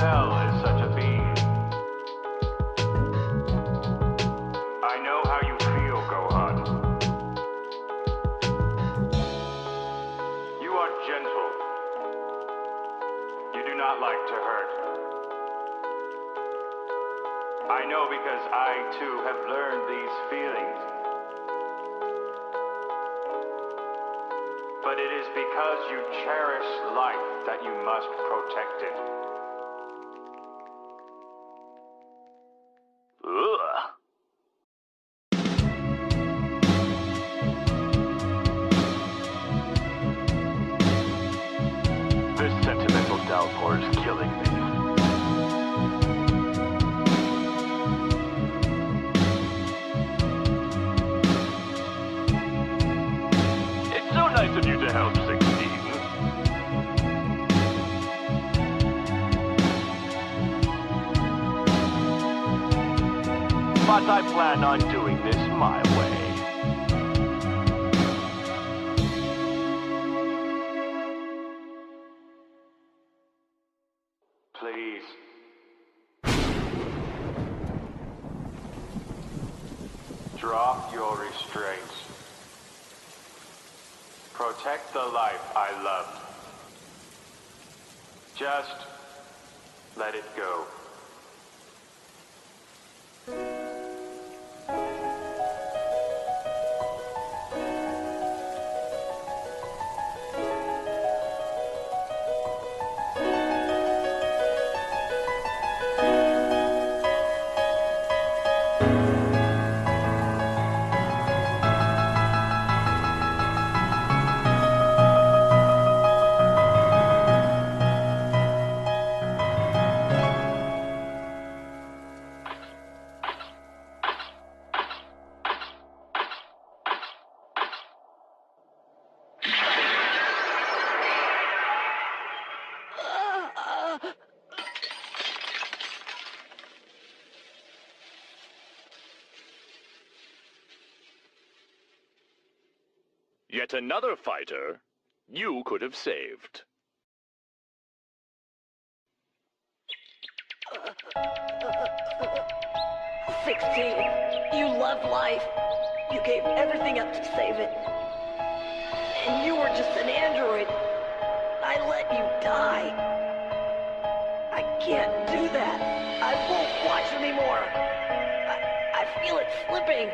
fell as such a being. I know how you feel, Gohan. You are gentle. You do not like to hurt. I know because I, too, have learned these feelings. But it is because you cherish life that you must protect it. This sentimental downpour is killing me. It's so nice of you to help, 16. But I plan on doing this my way. Please. Drop your restraints. Protect the life I loved. Just let it go. Yet another fighter you could have saved. You loved life. You gave everything up to save it. And you were just an android. I let you die. I can't do that. I won't watch anymore. I feel it slipping.